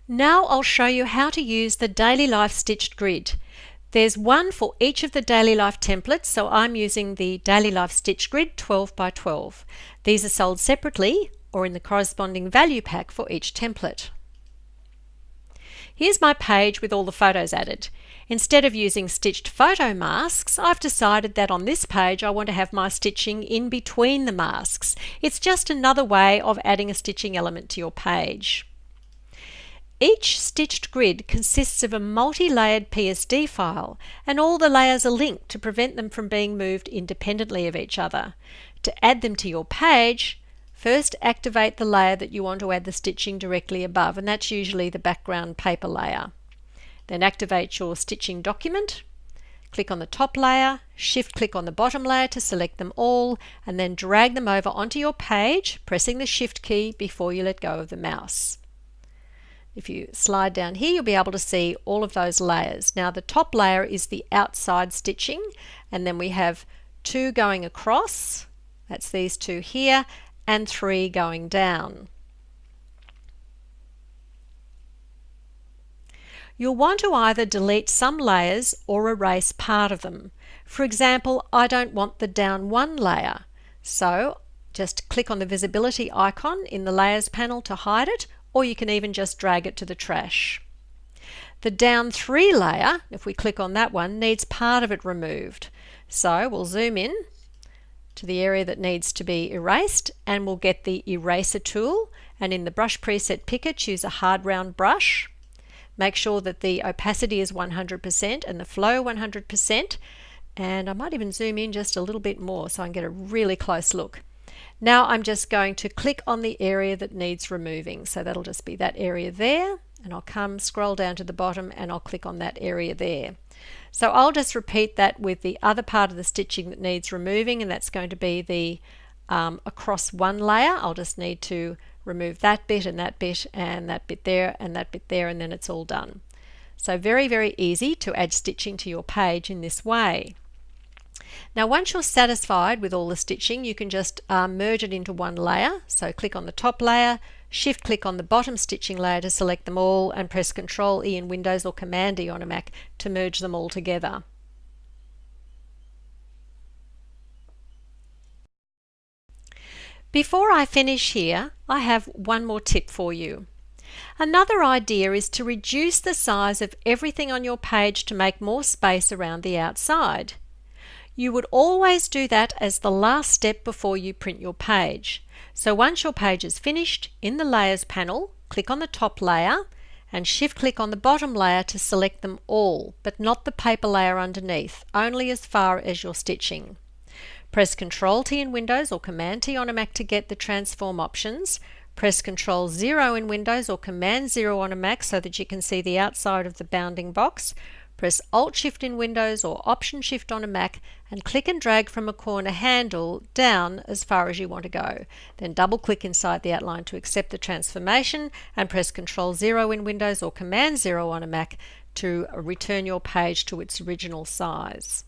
Now I'll show you how to use the Daily Life Stitched Grid. There's one for each of the Daily Life templates, so I'm using the Daily Life Stitched Grid 12 by 12. These are sold separately or in the corresponding value pack for each template. Here's my page with all the photos added. Instead of using stitched photo masks, I've decided that on this page I want to have my stitching in between the masks. It's just another way of adding a stitching element to your page. Each stitched grid consists of a multi-layered PSD file, and all the layers are linked to prevent them from being moved independently of each other. To add them to your page, first activate the layer that you want to add the stitching directly above, and that's usually the background paper layer. Then activate your stitching document, click on the top layer, shift-click on the bottom layer to select them all, and then drag them over onto your page, pressing the Shift key before you let go of the mouse. If you slide down here, you'll be able to see all of those layers. Now the top layer is the outside stitching, and then we have 2 going across, that's these 2 here, and 3 going down. You'll want to either delete some layers or erase part of them. For example, I don't want the down 1 layer, so just click on the visibility icon in the layers panel to hide it, or you can even just drag it to the trash. The down 3 layer, if we click on that one, needs part of it removed. So we'll zoom in to the area that needs to be erased, and we'll get the eraser tool, and in the brush preset picker choose a hard round brush. Make sure that the opacity is 100% and the flow 100%, and I might even zoom in just a little bit more so I can get a really close look. Now I'm just going to click on the area that needs removing, so that'll just be that area there, and I'll scroll down to the bottom and I'll click on that area there. So I'll just repeat that with the other part of the stitching that needs removing, and that's going to be the across 1 layer. I'll just need to remove that bit and that bit and that bit there and that bit there, and then it's all done. So very, very easy to add stitching to your page in this way. Now once you're satisfied with all the stitching, you can just merge it into 1 layer. So click on the top layer, shift click on the bottom stitching layer to select them all, and press Ctrl E in Windows or Command E on a Mac to merge them all together. Before I finish here, I have one more tip for you. Another idea is to reduce the size of everything on your page to make more space around the outside. You would always do that as the last step before you print your page. So once your page is finished, in the Layers panel, click on the top layer and shift-click on the bottom layer to select them all, but not the paper layer underneath, only as far as you're stitching. Press Ctrl T in Windows or Command T on a Mac to get the transform options. Press Ctrl 0 in Windows or Command 0 on a Mac so that you can see the outside of the bounding box. Press Alt Shift in Windows or Option Shift on a Mac and click and drag from a corner handle down as far as you want to go. Then double click inside the outline to accept the transformation, and press Ctrl 0 in Windows or Command 0 on a Mac to return your page to its original size.